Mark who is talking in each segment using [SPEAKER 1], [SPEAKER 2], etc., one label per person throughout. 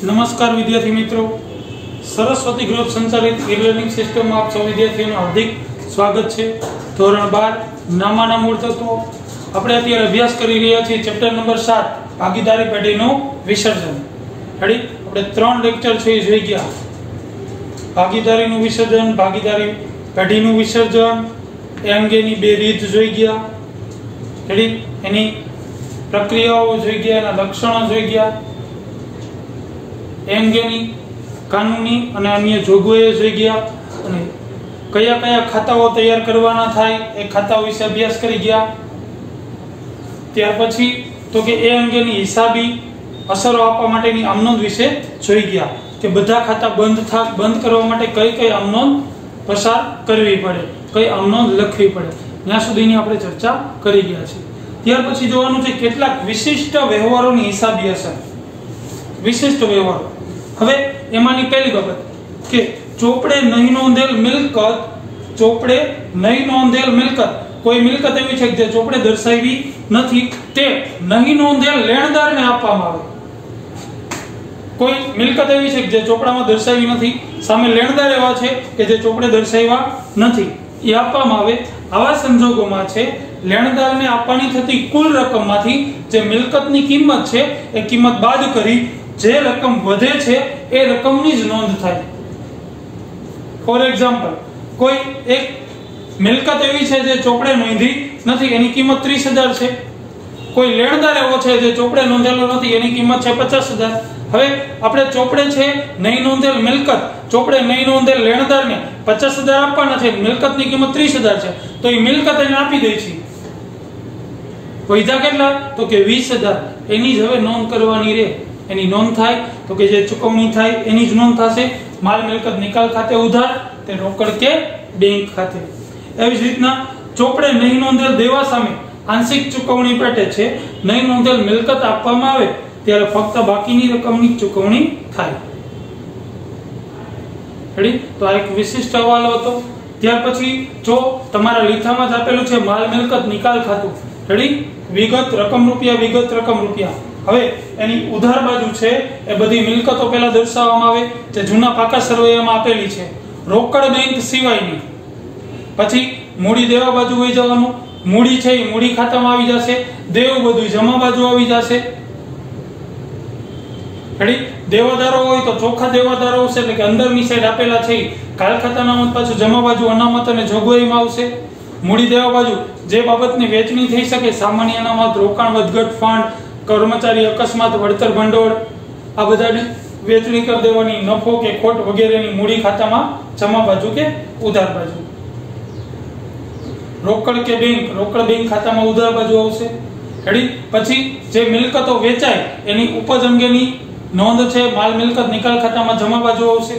[SPEAKER 1] नमस्कार विद्यार्थी मित्रों, सरस्वती ग्रुप संचालित ई लर्निंग सिस्टम में आप सब विद्यार्थियों हार्दिक स्वागत है। धोरण 12 नामाना मूળ તત્વો આપણે અત્યારે અભ્યાસ કરી રહ્યા છીએ ચેપ્ટર નંબર 7 ભાગીદારી પેઢીનું વિસર્જન। રેડી, આપણે 3 લેક્ચર છે જોઈ ગયા। ભાગીદારીનું વિસર્જન, ભાગીદારી પેઢીનું વિસર્જન, એ અંગેની બે રીત જોઈ ગયા। રેડી, એની પ્રક્રિયાઓ જોઈ ગયા, એના લક્ષણો જોઈ ગયા, એ અંગેની કાનૂની અને અન્ય જોગવાઈઓ જોઈ ગયા અને કયા કયા ખાતાઓ તૈયાર કરવાના થાય એ ખાતાઓ વિશે અભ્યાસ કરી ગયા। ત્યાર પછી તો કે એ અંગેની હિસાબી અસરો આપવા માટેની આમનોંધ વિશે જોઈ ગયા કે બધા ખાતા બંધ કરવા માટે કઈ કઈ આમનોંધ પસાર કરવી પડે, કઈ આમનોંધ લખવી પડે, ત્યાં સુધીની આપણે ચર્ચા કરી ગયા છે। ત્યાર પછી જોવાનું છે કેટલાક વિશિષ્ટ વ્યવહારોની હિસાબી અસર। વિશિષ્ટ વ્યવહારો, હવે એમાંની પહેલી બાબત કે ચોપડે નહીં નોંધેલ મિલકત, ચોપડે નહીં નોંધેલ મિલકત, કોઈ મિલકત એવી છે જે ચોપડે દર્શાવી નથી તે નહીં નોંધેલ લેણદારને આપવામાં આવે। કોઈ મિલકત એવી છે જે ચોપડામાં દર્શાવી નથી, સામે લેણદાર એવા છે કે જે ચોપડે દર્શાવ્યા નથી, એ આપવામાં આવે। આવા સંજોગોમાં છે લેણદારને આપવાની થતી કુલ રકમમાંથી જે મિલકતની કિંમત છે એ કિંમત બાદ કરી જે રકમ વધે છે એ રકમની જ નોંધ થાય। ફોર એક્ઝામ્પલ, કોઈ એક મિલકત એવી છે જે ચોપડે નોંધી નથી, એની કિંમત 30,000 છે। કોઈ લેણદાર એવો છે જે ચોપડે નોંધેલો નથી, એની કિંમત છે 50,000। હવે આપણે ચોપડે છે નહીં નોંધેલ મિલકત, ચોપડે નહીં નોંધેલ લેણદારને 50,000 આપવાના છે, મિલકતની કિંમત 30,000 છે, તો એ મિલકત એને આપી દે છે। વૈધા કેટલા? તો કે 20,000। એની જ હવે નોંધ કરવાની રહે। એની નોંધ થાય તો કે જે ચૂકવણી થાય એની જ નોંધ થશે। માલ મિલકત નિકાલ ખાતે ઉધાર, તે રોકડ કે બેંક ખાતે। એવી જ રીતના ચોપડે નહીં નોંધેલ દેવા સામે આંશિક ચૂકવણી પેટે છે નહીં નોંધેલ મિલકત આપવામાં આવે ત્યારે ફક્ત બાકીની રકમની ચૂકવણી થાય। રેડી, તો આ એક વિશિષ્ટ હવાલો હતો। ત્યાર પછી જો તમારા લીથામાં જ આપેલું છે માલ મિલકત નિકાલ ખાતું, રેડી, વિગત રકમ રૂપિયા, વિગત રકમ રૂપિયા। હવે એની ઉધાર બાજુ છે એ બધી મિલકતો પહેલા દર્શાવવામાં આવે જે જૂના પાકા સરવૈયામાં આપેલી છે, રોકડ બેંક સિવાયની। પછી મૂડી દેવા બાજુ વહી જવાનું, મૂડી છે એ મૂડી ખાતામાં આવી જશે, દેવ બધું જમા બાજુ આવી જશે। રેડી, દેવાદારો હોય તો ચોખ્ખા દેવાદારો આવશે એટલે કે અંદરની સાઈડ આપેલા છે કાલ ખાતાના પાછું જમા બાજુ અનામત અને જોગવાઈમાં આવશે। મૂડી દેવા બાજુ જે બાબતની વેચણી થઈ શકે, સામાન્ય અનામત, રોકાણ વધઘટ ફંડ, કર્મચારી અકસ્માત, વળતર ભંડોળ, આ બધાની વેચણી કરી દેવાની, નફો કે ખોટ વગેરેની મૂડી ખાતામાં જમા બાજુ કે ઉધાર બાજુ। રોકડ કે બેંક, રોકડ બેંક ખાતામાં ઉધાર બાજુ આવશે। રેડી, પછી જે મિલકતો વેચાય એની ઉપજ અંગેની નોંધ છે માલ મિલકત નિકાલ ખાતામાં જમા બાજુ આવશે।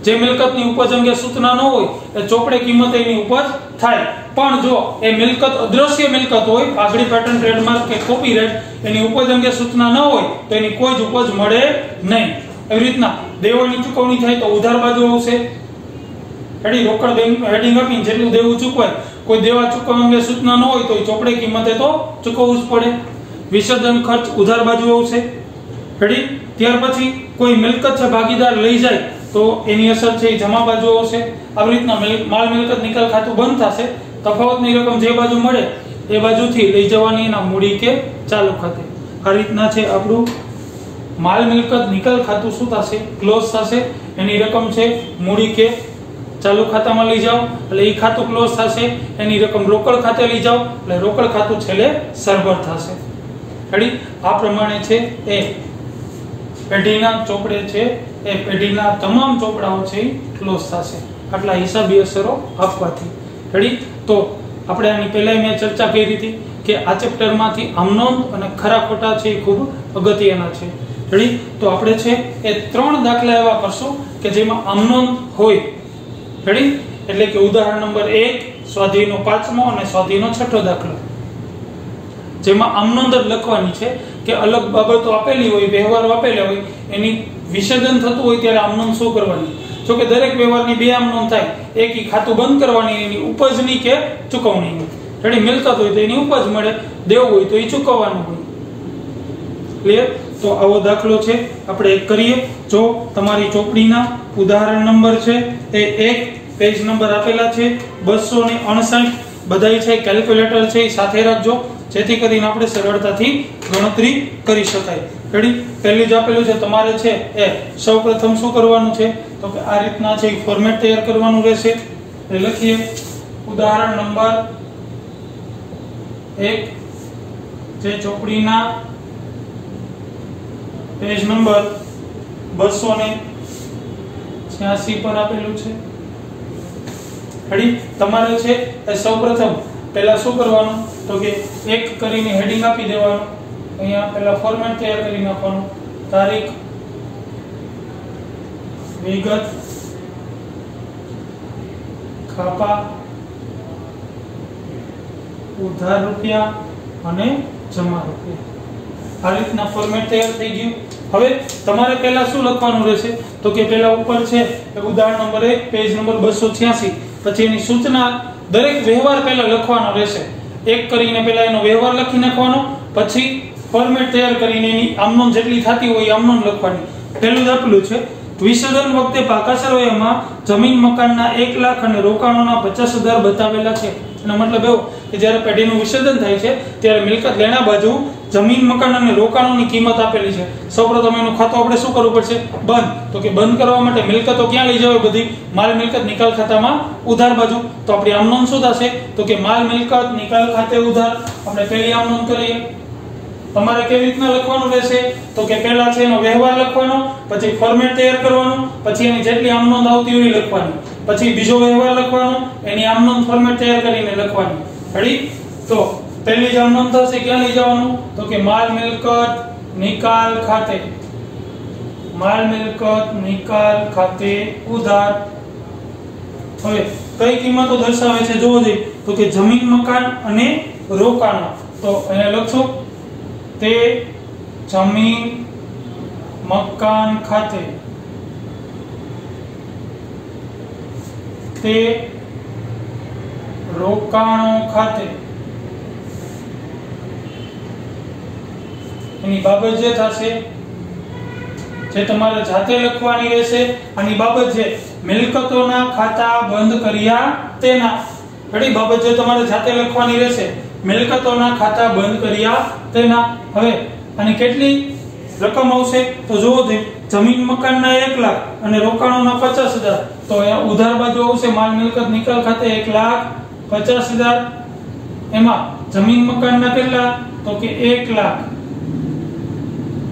[SPEAKER 1] જે મિલકતની ઉપજ અંગે સૂચના ન હોય એ ચોપડે કિંમત એની ઉપજ થાય, પણ જો એ મિલકત અદ્રશ્ય મિલકત હોય, આગળ પેટન્ટ, ટ્રેડમાર્ક કે કોપીરાઇટ, એની ઉપજ અંગે સૂચના ન હોય તો એની કોઈ જ ઉપજ મળે નહીં। એવી રીતના દેવાની ચૂકવણી થાય તો ઉધાર બાજુ આવશે। રેડી, રોકડ બેંક હેડિંગ આપીને જેટલું દેવું ચૂકવાય, કોઈ દેવા ચૂકવવા અંગે સૂચના ન હોય તો ચોપડે કિંમતે તો ચૂકવવું જ પડે। વિસર્જન ખર્ચ ઉધાર બાજુ આવશે। રેડી, ત્યાર પછી કોઈ મિલકત છે ભાગીદાર લઈ જાય તો એની અસર છે એ જમા બાજુ આવશે। આવી રીતના માલ મિલકત નિકાલ ખાતું બંધ થશે, તફાવતની રકમ જે બાજુ મળે એ બાજુથી લઈ જવાની એના મૂડી કે ચાલુ ખાતે। આ રીતના છે આપણું માલ મિલકત નિકાલ ખાતું શું થશે? ક્લોઝ થશે। એની રકમ છે મૂડી કે ચાલુ ખાતામાં લઈ જાઓ એટલે એ ખાતું ક્લોઝ થશે, એની રકમ રોકડ ખાતે લઈ જાઓ એટલે રોકડ ખાતું છેલ્લે સરભર થશે। રેડી, આ પ્રમાણે છે એ પેઢીના ચોપડે છે એ પેઢીના તમામ ચોપડાઓ છે એ ક્લોઝ થશે આટલા હિસાબી અસરો આપવાથી। રેડી, તો આપણે આની પહેલા મેં ચર્ચા કરી હતી કે આ ચેપ્ટરમાંથી આમનોંધ અને ખરા ખોટા છે એ ખૂબ અગત્યના છે। રેડી, તો આપણે છે એ 3 દાખલા એવા કરશું કે જેમાં આમનોંધ હોય। રેડી, એટલે કે ઉદાહરણ નંબર 1 સ્વાધ્યાયનો 5મો અને સ્વાધ્યાયનો 6થો દાખલો, જેમાં આમનોંધ જ લખવાની છે કે અલગ બાબતો આપેલી હોય, વ્યવહારો આપેલા હોય, એની વિસર્જન થતું હોય ત્યારે આમનોંધ શું કરવાની। જો કે દરેક વ્યવહારની બે આમનોંધ થાય, એક ઈ ખાતું બંધ કરવાની, એની ઉપજની કે ચૂકવણીની। રેડી, મિલકત હોય તો એની ઉપજ મળે, દેવ હોય તો એ ચૂકવવાનું હોય। ક્લિયર? તો આવો દાખલો છે, આપણે એક કરીએ. જો તમારી ચોપડીના ઉદાહરણ નંબર છે એ 1, પેજ નંબર આપેલા છે 259, બધાય છે કેલ્ક્યુલેટર છે એ સાથે રાખજો, જેથી કરીને આપણે સરળતાથી ગણતરી કરી શકાય. રેડી? પહેલું જ આપેલું છે તમારે છે એ સૌપ્રથમ શું કરવાનું છે તો કે આ રીતના છે ફોર્મેટ તૈયાર કરવાનું રહેશે. એટલે લખીએ ઉદાહરણ નંબર 1, જે ચોપડીના પેજ નંબર 286 પર આપેલું છે. રેડી? તમારે છે એ સૌપ્રથમ પહેલા શું કરવાનું તો કે 1 કરીને હેડિંગ આપી દેવાનું. અહીંયા પહેલા ફોર્મેટ તૈયાર કરી નાખવાનું. તારીખ, વિગત, ખાપા, ઉધાર રૂપિયા અને જમા રૂપિયા. આ રીતના ફોર્મેટ તૈયાર થઈ ગયું. હવે તમારે પહેલા શું લખવાનું રહેશે તો કે પહેલા ઉપર છે એ ઉદાહરણ નંબર 1, પેજ નંબર 286, પછી એની સૂચના, દરેક વ્યવહાર પહેલા લખવાનો રહેશે. 1 કરીને પહેલા એનો વ્યવહાર લખી નાખવાનો, પછી ફોર્મેટ તૈયાર કરીને એની આમનોંધ જેટલી થતી હોય એ આમનોંધ લખવાની. પહેલું જ આપેલું છે વિસર્જન વખતે પાકા સરવૈયામાં જમીન મકાનના 1 લાખ અને રોકાણોના 50,000 બતાવેલા છે. એનો મતલબ એવો કે જ્યારે પેઢીનું વિસર્જન થાય છે ત્યારે મિલકત લેણા બાજુ જમીન મકાન અને રોકાણોની કિંમત આપેલી છે. સૌપ્રથમ એનું ખાતું આપણે શું કરવું પડશે? બંધ. તો કે બંધ કરવા માટે મિલકતો ક્યાં લઈ જવી? બધી માલ મિલકત નિકાલ ખાતામાં ઉધાર બાજુ. તો આપણી આમનોંધ શું થશે તો કે માલ મિલકત નિકાલ ખાતે ઉધાર. આપણે પહેલી આમનોંધ કરીએ. તમારે કેવી રીતના લખવાનું રહેશે તો કે પહેલા છે એનો વ્યવહાર લખવાનો, પછી ફોર્મેટ તૈયાર કરવાનું, પછી એની જેટલી આમનોંધ આવતી હોય એ લખવાની, પછી બીજો વ્યવહાર લખવાનો, એની આમનોંધ ફોર્મેટ તૈયાર કરીને લખવાની. રેડી? તો પહેલી જ આમનોંધ થશે ક્યાં લઈ જવાનું તો કે માલ મિલકત નિકાલ ખાતે. માલ મિલકત નિકાલ ખાતે ઉધાર. હવે કઈ કિંમતો દર્શાવે છે જોવો જોઈએ તો કે જમીન મકાન અને રોકાણો. તો અહીંયા લખશું તે જમીન મકાન ખાતે, તે રોકાણો ખાતે. એની બાબત જે થશે જે તમારે જાતે લખવાની રહેશે. આની બાબત જે મિલકતોના ખાતા બંધ કર્યા તેના. ઘણી બાબત જે તમારે જાતે લખવાની રહેશે, મિલકતોના ખાતા બંધ કર્યા તેના. હવે આની કેટલી રકમ આવશે તો જોવો જોઈએ, જમીન મકાનના 1 લાખ અને રોકાણોના 50,000. તો અહીંયા ઉધાર બાજુ આવશે માલ મિલકત નિકાલ ખાતે 1,50,000. એમાં જમીન મકાનના કેટલા તો કે 1 લાખ,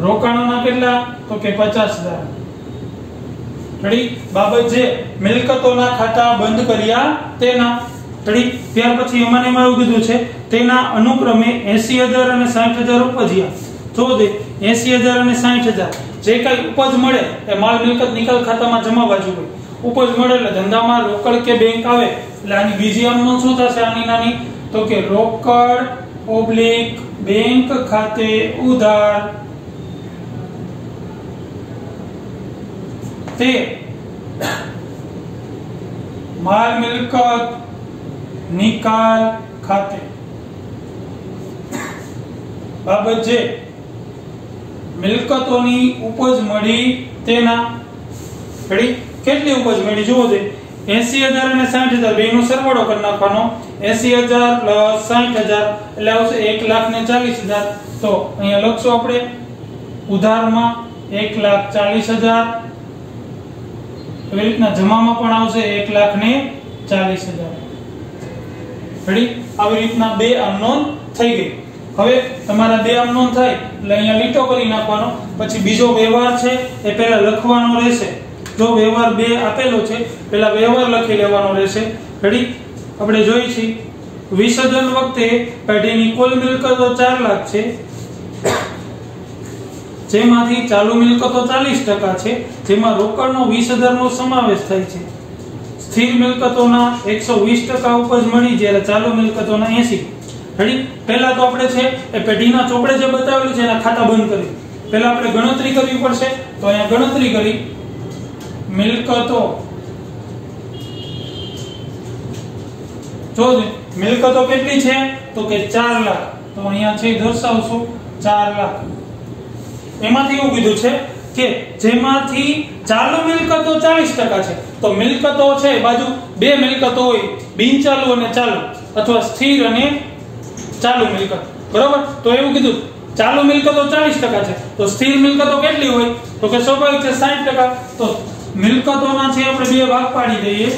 [SPEAKER 1] રોકાણોના કેટલા તો કે 50,000. રેડી? બાબત જે મિલકતોના ખાતા બંધ કર્યા તેના. રેડી? ત્યાર પછી એમાં એવું કીધું છે તેના અનુક્રમે 80,000 અને 60,000 ઉપજ્યા. જો દે 80,000 અને 60,000 જે કઈ ઉપજ મળે એ માલ મિલકત નિકાલ ખાતામાં જમા બાજુ હોય. ઉપજ મળે એટલે ધંધામાં રોકડ કે બેંક આવે એટલે આની બીજી આમનોંધ શું થશે આની નાની તો કે રોકડ / બેંક ખાતે ઉધાર. તે માલ મિલકત નિકાલ ખાતે. બાબત જે મિલકતોની ઉપજ મળી તેના. રેડી? કેટલી ઉપજ મળી જોવો જોઈએ, 80,000 અને 60,000 બેનો સરવાળો કરી નાખવાનો. 80,000 + 60,000 એટલે આવશે 1,40,000. તો અહીંયા લખશું આપણે ઉધારમાં 1,40,000. એવી રીતના જમામાં પણ આવશે 1,40,000. રેડી? આવી રીતના બે આમનોંધ થઈ ગઈ. હવે તમારા બે આમનોંધ થાય એટલે અહીંયા લીટો કરી નાખવાનો. પછી બીજો વ્યવહાર છે એ પહેલા લખવાનો રહેશે. જો વ્યવહાર 2 આપેલો છે પહેલા વ્યવહાર લખી લેવાનો રહેશે. રેડી? આપણે જોઈ છીએ વિસર્જન વખતે પેઢીની કુલ મિલકતો 4 લાખ છે, જેમાંથી ચાલુ મિલકતો 40% છે, જેમાં રોકડનો 20,000 નો સમાવેશ થાય છે. સ્થિર મિલકતોના 120% ઉપજ મળી જ્યારે ચાલુ મિલકતોના 80. રેડી? પહેલા તો આપણે છે એ પેઢીના ચોપડે જે બતાવેલું છે એના ખાતા બંધ કરી પહેલા આપણે ગણતરી કરવી પડશે. તો અહીંયા ગણતરી કરી મિલકતો. જો મિલકતો કેટલી છે તો કે 4 લાખ. તો અહીંયા છે દર્શાવશું 4 લાખ. એમાંથી એવું કીધું છે કે જેમાંથી ચાલુ મિલકતો 40% છે, તો મિલકતો છે બાજુ બે મિલકતો હોય, બિનચાલુ અને ચાલુ, અથવા સ્થિર અને ચાલુ મિલકત, બરાબર. તો એવું કીધું ચાલુ મિલકતો 40% છે, તો સ્થિર મિલકતો કેટલી હોય? તો કે સ્વાભાવિક છે 60%. તો મિલકતોના છે આપણે બે ભાગ પાડી દઈએ.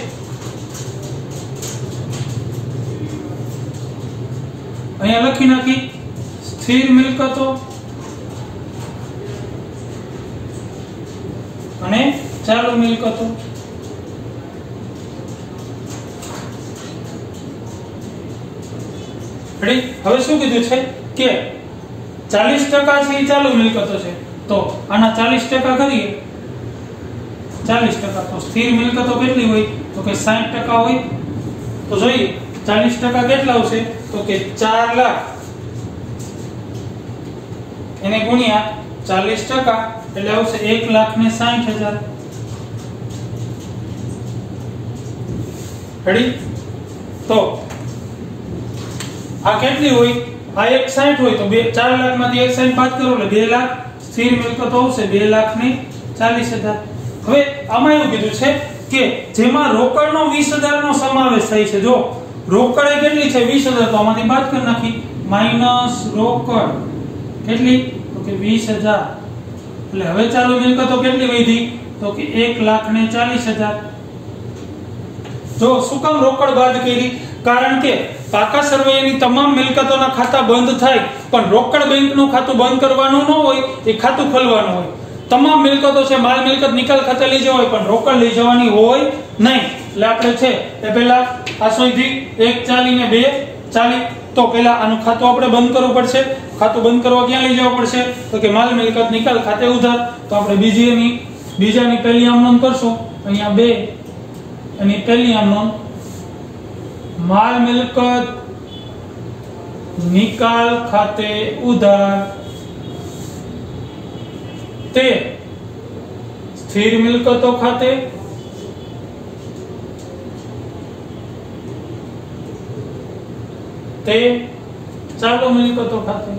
[SPEAKER 1] અહીંયા લખી નાખી સ્થિર મિલકતો અને ચાલુ મિલકતો. હવે શું કીધું છે કે 40% છે એ ચાલુ મિલકતો છે, તો આના 40% કરીએ 40%, તો સ્થિર મિલકતો કેટલી હોય? તો કે 60% હોય. તો જોઈએ 40% કેટલા આવશે? તો કે 4 લાખ એને ગુણ્યા 40% એટલે આવશે 1,60,000. રેડી? તો આ કેટલી હોય? આ 1,60,000 હોય, તો 4 લાખ માંથી 1,60,000 બાદ કરો એટલે 2 લાખ સ્થિર મિલકતો આવશે 2,40,000. હવે આમાં એવું કીધું છે કે જેમાં રોકડનો 20,000 નો સમાવેશ થાય છે. જો રોકડ એ કેટલી છે? 20,000, તો આમાંથી બાદ કરી નાખી માઈનસ રોકડ કેટલી? તો કે 20,000. એટલે હવે ચાલુ મિલકતો કેટલી વધી? તો કે 1,40,000. જો શું કામ રોકડ બાદ કરી? કારણ કે પાકા સરવૈયાની તમામ મિલકતોના ખાતા બંધ થાય, પણ રોકડ બેંકનું ખાતું બંધ કરવાનું ન હોય, એ ખાતું ખોલવાનું હોય. તમામ મિલકતો છે માલ મિલકત નિકાલ ખાતે લઈ જવાય, પણ રોકડ લઈ જવાની હોય નહીં. એટલે આપણે છે એ પહેલા આ શોધી 1,40 ને 2,40, તો પહેલા આનું ખાતું આપણે બંધ કરવું પડશે. ખાતું બંધ કરવા ક્યાં લઈ જવું પડશે? તો કે માલ મિલકત નિકાલ ખાતે ઉધાર. તો આપણે બીજાની પહેલી આમ નોંધ કરશું. અહીંયા 2 અને પહેલી આમ નોંધ માલ મિલકત નિકાલ ખાતે ઉધાર તે સ્થિર મિલકતો ખાતે તે ચાલુ મિલકતો ખાતે.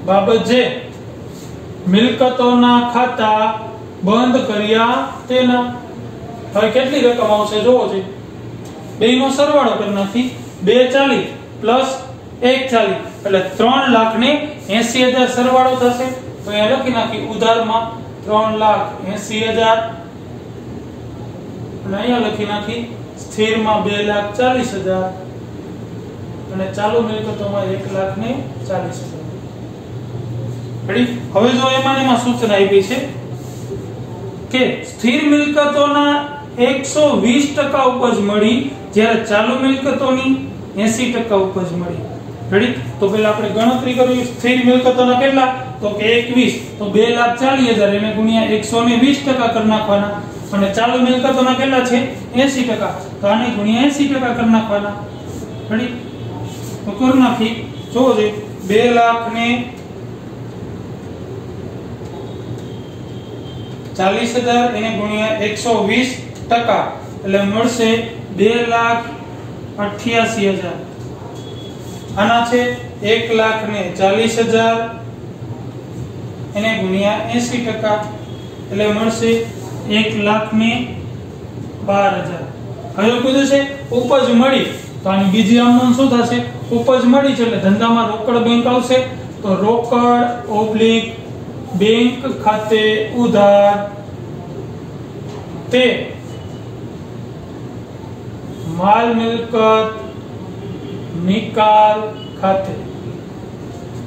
[SPEAKER 1] બાબત જે મિલકતોના ખાતા બંધ કર્યા તેના. હવે કેટલી રકમ આવશે જોવો છે. બેનો સરવાળો કરી નાખી. 2,40 પ્લસ 1,40 એટલે 3,80,000 સરવાળો થશે. તો અહીંયા લખી નાખી ઉધારમાં 3,80,000 અને અહીંયા લખી નાખી સ્થિરમાં 2,40,000 અને ચાલુ મિલકતોમાં 1,40,000. રેડી? હવે જો એમાં સૂચના આપી છે કે સ્થિર મિલકતોના 120% ઉપજ મળી, જ્યારે ચાલુ મિલકતોની 80% ઉપજ મળી. રેડી? તો પહેલા આપણે ગણતરી કરવી. સ્થિર મિલકતોના કેટલા? તો કે 21, તો 2,40,000 એને ગુણ્યા 120% કરી નાખવાના. અને ચાલુ મિલકતોના કેટલા છે? 80%, તો આને ગુણ્યા 80% કરી નાખવાના. રેડી? તો કરી નાખી. જોવો છે 2,40,000 એને ગુણ્યા 120% એટલે મળશે 2,88,000. આના છે 1,40,000 એને ગુણ્યા 80% એટલે મળશે 1,12,000. હવે કીધું છે ઉપજ મળી, તો આની બીજી આમનોંધ શું થશે? ઉપજ મળી છે એટલે ધંધામાં રોકડ બેંક આવશે. તો રોકડ ઓબ્લિક બેંક ખાતે ઉધાર તે માલ મિલકત નિકાલ ખાતે.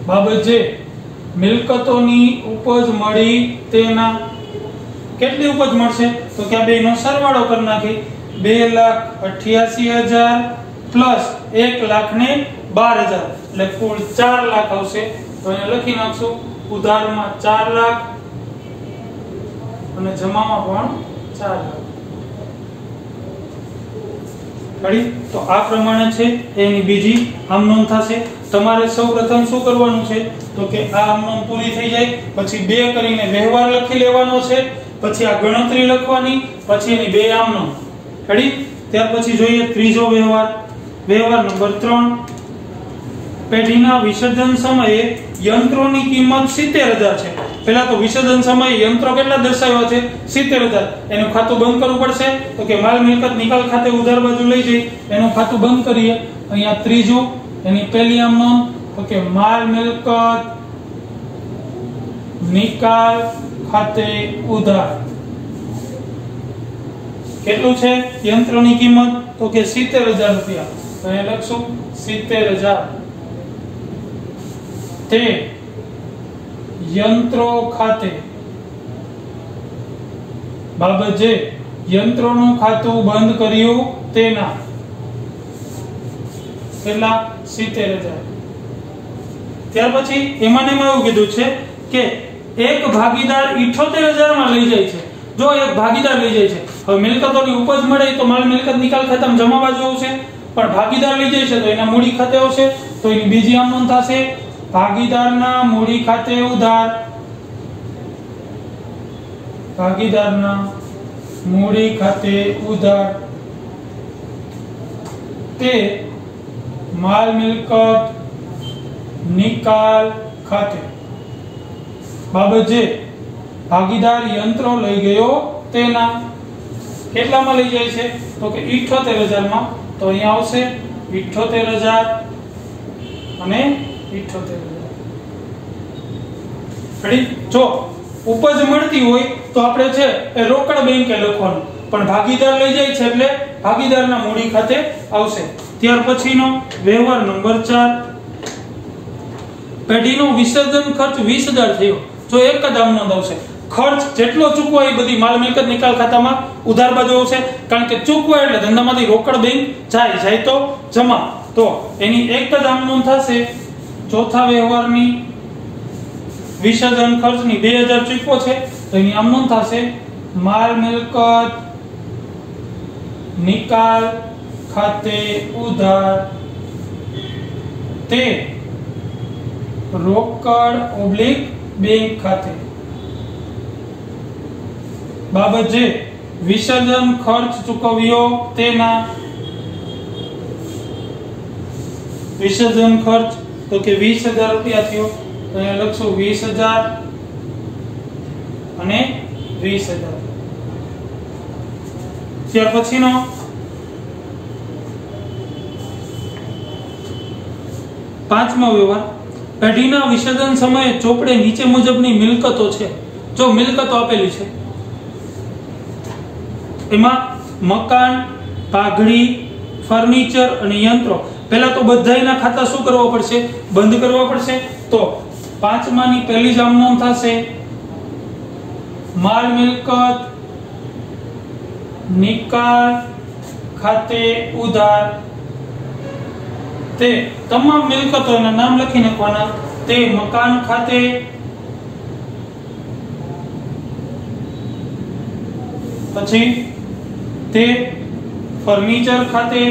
[SPEAKER 1] બાબત જે મિલકતોની ઉપજ મળી તેના. કેટલી ઉપજ મળશે? તો કે આ બેનો સરવાળો કરી નાખી. 2,88,000 પ્લસ 1,12,000 એટલે કુલ 4 લાખ આવશે. તો અહીંયા લખી નાખશું ઉધારમાં 4 લાખ અને જમામાં પણ 4 લાખ. તો આ પ્રમાણે છે એની બીજી આમનોંધ થશે. તમારે સૌપ્રથમ શું કરવાનું છે? તો કે આ આમનોંધ પૂરી થઈ જાય પછી 2 કરીને વ્યવહાર લખી લેવાનો છે, પછી આ ગણતરી લખવાની, પછી એની 2 આમનોંધ. રેડી? ત્યાર પછી જોઈએ ત્રીજો વ્યવહાર, વ્યવહાર નંબર 3, પેઢીના વિસર્જન સમયે યંત્રોની કિંમત 70000 છે. પહેલા તો વિસર્જન સમયે યંત્રો કેટલા દર્શાવ્યા છે? 70000. એનું ખાતું બંધ કરવું પડશે. તો કે માલ મિલકત નિકાલ ખાતે ઉધાર બાજુ લઈ જઈ એનું ખાતું બંધ કરીએ. અહીંયા ત્રીજું, એની પહેલી આમ નોંધ, તો કે માલ મિલકત નિકાલ ખાતે ઉધાર કેટલું છે યંત્રોની કિંમત? તો કે 70000 રૂપિયા. તો અહીંયા લખશું 70000. તે યંત્રો ખાતે બાબત જે યંત્રોનું ખાતું બંધ કર્યું તેના કેટલા? 70000. ત્યાર પછી એમાં એવું કીધું છે કે એક ભાગીદાર 78000 માં લઈ જાય છે. જો એક ભાગીદાર લઈ જાય છે, હવે મિલકતોની ઉપજ મળે તો માલ મિલકત નિકાલ ખાતામાં જમા બાજુ આવશે, પણ ભાગીદાર લઈ જાય છે તો એના મૂડી ખાતે આવશે. તો એની બીજી આમ નોંધ થશે, ભાગીદારના મૂડી ખાતે ઉધાર. ભાગીદારના મૂડી ખાતે ઉધાર તે માલ મિલકત નિકાલ ખાતે બાબત જે ભાગીદાર યંત્રો લઈ ગયો તેના કેટલામાં લઈ જાય છે? તો કે 78000 માં. તો અહીંયા આવશે 78000 અને 78000. જો ઉપજ મળતી હોય તો આપણે છે એ રોકડ બેંકે લખવાનું, પણ ભાગીદાર લઈ જાય છે એટલે ભાગીદારના મૂડી ખાતે આવશે. ત્યાર પછીનો વ્યવહાર નંબર 4, પેઢીનો વિસર્જન ખર્ચ 20000 થયો. જો એક જ આમ નોંધ આવશે, ખર્ચ જેટલો ચૂકવાય એ બધી માલ મિલકત નિકાલ ખાતામાં ઉધાર બાજુ આવશે, કારણ કે ચૂકવાય એટલે ધંધામાંથી રોકડ બેંક જાય તો જમા. તો એની એક જ આમ નોંધ થશે. ચોથા વ્યવહારની વિસર્જન ખર્ચની 2000 ચૂકવો છે તો એની આમ નોંધ થશે, માલ મિલકત નિકાલ ખાતે ઉધાર તે રોકડ / બેંક ખાતે બાબત જે વિસર્જન ખર્ચ ચૂકવ્યો તેના વિસર્જન ખર્ચ તો કે 20000 રૂપિયા થયો. તો અહીંયા લખશું 20000 અને 20000. ત્યાર પછીનો પાંચમો વ્યવહાર, પેઢીના વિસર્જન સમયે ચોપડે નીચે મુજબની મિલકતો છે. જો મિલકતો આપેલી છે એમાં મકાન, પાઘડી, ફર્નિચર અને યંત્રો, પહેલા તો બધાયના ખાતા શું કરવા પડશે? બંધ કરવા પડશે. તો પાંચમાની પહેલી જ આમ નોંધ થશે, માલ મિલકત નિકાલ ખાતે ઉધાર તે તમામ મિલકતોના નામ લખી નાખવાના. તે મકાન ખાતે, પછી તે ફર્નિચર ખાતે,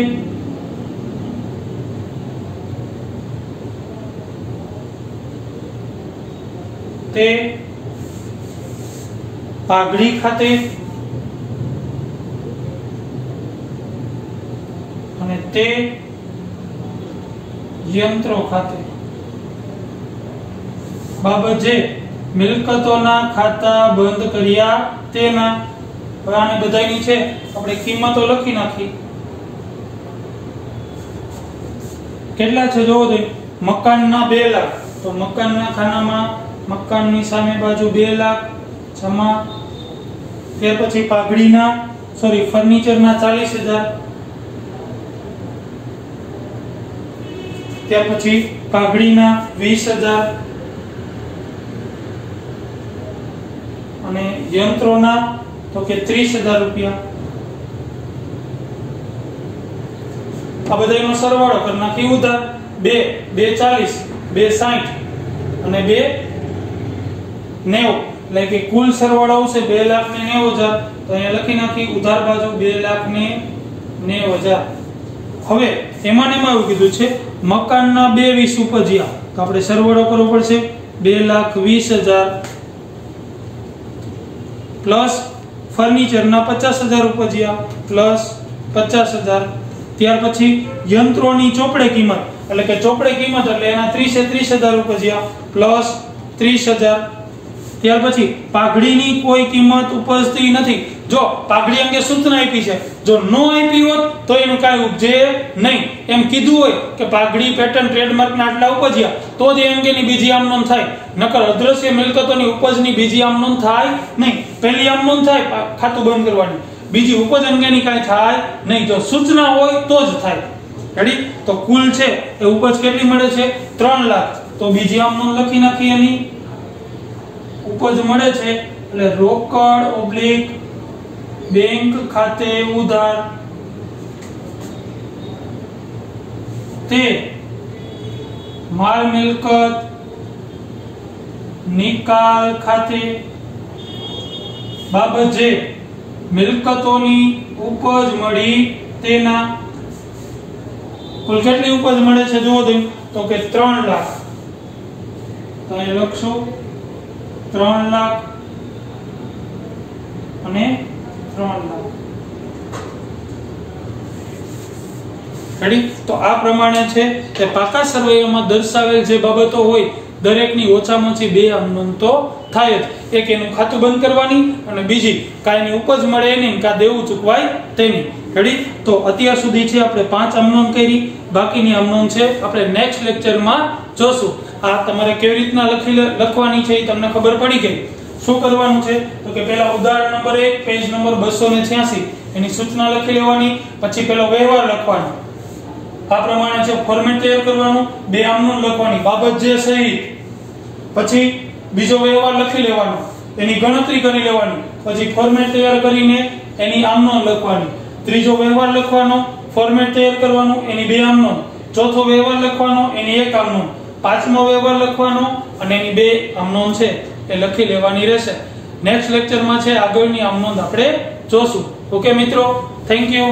[SPEAKER 1] તે પાઘડી ખાતે અને તે યંત્રો ખાતે બાબત જે મિલકતોના ખાતા બંધ કર્યા તેના. હવે આને બધાયની છે આપણે કિંમતો લખી નાખી. કેટલા છે જોવો તો, મકાનના 2 લાખ, તો મકાનના ખાનામાં મકાનની સામે બાજુ 2 લાખ જમા. ત્યાર પછી પાઘડીના ફર્નિચરના 40000, ત્યાર પછી પાઘડીના 20000 અને યંત્રોના તો કે 30000 રૂપિયા. આ બધાનો સરવાળો કરી નાખી ઉધાર. 2 40 2 60 અને 2 90, એટલે કે કુલ સરવાળો આવશે 2,90,000. તો અહીંયા લખી નાખી ઉધાર બાજુ 2,90,000. હવે એમાં એવું કીધું છે મકાનના 220 ઉપજ્યા, તો આપણે સરવાળો કરવો પડશે 2,20,000 પ્લસ ફર્નિચરના 50,000 ઉપજ્યા પ્લસ 50,000। ત્યાર પછી યંત્રોની ચોપડે કિંમત એટલે કે ચોપડે કિંમત એટલે એના 30,000 ઉપજ્યા પ્લસ 30,000। ત્યાર પછી પાઘડીની કોઈ કિંમત ઉપજતી નથી। જો પાઘડી અંગે સૂચના આપી છે, જો નો આપી હોત તો એનું કાંઈ ઉપજે નહીં। એમ કીધું હોય કે પાઘડી પેટર્ન ટ્રેડમાર્ક ના આટલા ઉપજ્યા તો જ એ અંગેની બીજી આમ નોંધ થાય, નકર અદ્રશ્ય મિલકતોની ઉપજની બીજી આમ નોંધ થાય નહીં। પહેલી આમ નોંધ થાય ખાતું બંધ કરવાની, બીજી ઉપજ અંગેની કાંઈ થાય નહીં, જો સૂચના હોય તો જ થાય। રેડી? તો કુલ છે એ ઉપજ કેટલી મળે છે? 3 લાખ। તો બીજી આમ નોંધ લખી નાખી, એની ઉપજ મળે છે એટલે રોકડ ઓબ્લિક બેંક ખાતે ઉધાર તે માલ મિલકત નિકાલ ખાતે બાબત જે મિલકતોની ઉપજ મળી તેના કુલ કેટલી ઉપજ મળે છે જુઓ તો કે 3 લાખ। તો એ લખશું 3 લાખ અને 3 લાખ। રેડી? તો આ પ્રમાણે છે કે પાકા સરવૈયામાં દર્શાવેલ જે બાબતો હોય દરેકની ઓછામાં ઓછી 2 આમ નોંધ તો થાય જ। એક એનું ખાતું બંધ કરવાની અને બીજી કાયની ઉપજ મળે એની કા દેવું ચૂકવાય તેની। રેડી? તો અત્યાર સુધી છે આપણે 5 આમ નોંધ કરી, બાકીની આમ નોંધ છે આપણે નેક્સ્ટ લેક્ચરમાં જોશું। આ તમારે કેવી રીતના લખવાની છે એ તમને ખબર પડી ગઈ। શું કરવાનું છે તો કે પહેલા ઉદાહરણ નંબર 1 પેજ નંબર 286 એની સૂચના લખી લેવાની, પછી પેલો વ્યવહાર લખવાનો, આ પ્રમાણે છે ફોર્મેટ તૈયાર કરવાનું, 2 આમ નોંધ લખવાની બાબત જે સહિત, પછી બીજો વ્યવહાર લખી લેવાનો, એની ગણતરી કરી લેવાની, પછી ફોર્મેટ તૈયાર કરીને એની આમ નોંધ લખવાની, ત્રીજો વ્યવહાર લખવાનો, ફોર્મેટ તૈયાર કરવાનું, એની 2 આમ નોંધ, ચોથો વ્યવહાર લખવાનો, એની 1 આમ નોંધ, પાંચમો વ્યવહાર લખવાનો અને એની 2 આમ નોંધ છે એ લખી લેવાની રહેશે। નેક્સ્ટ લેક્ચરમાં છે આગળની આમ નોંધ આપણે જોશું। ઓકે મિત્રો, થેન્ક યુ।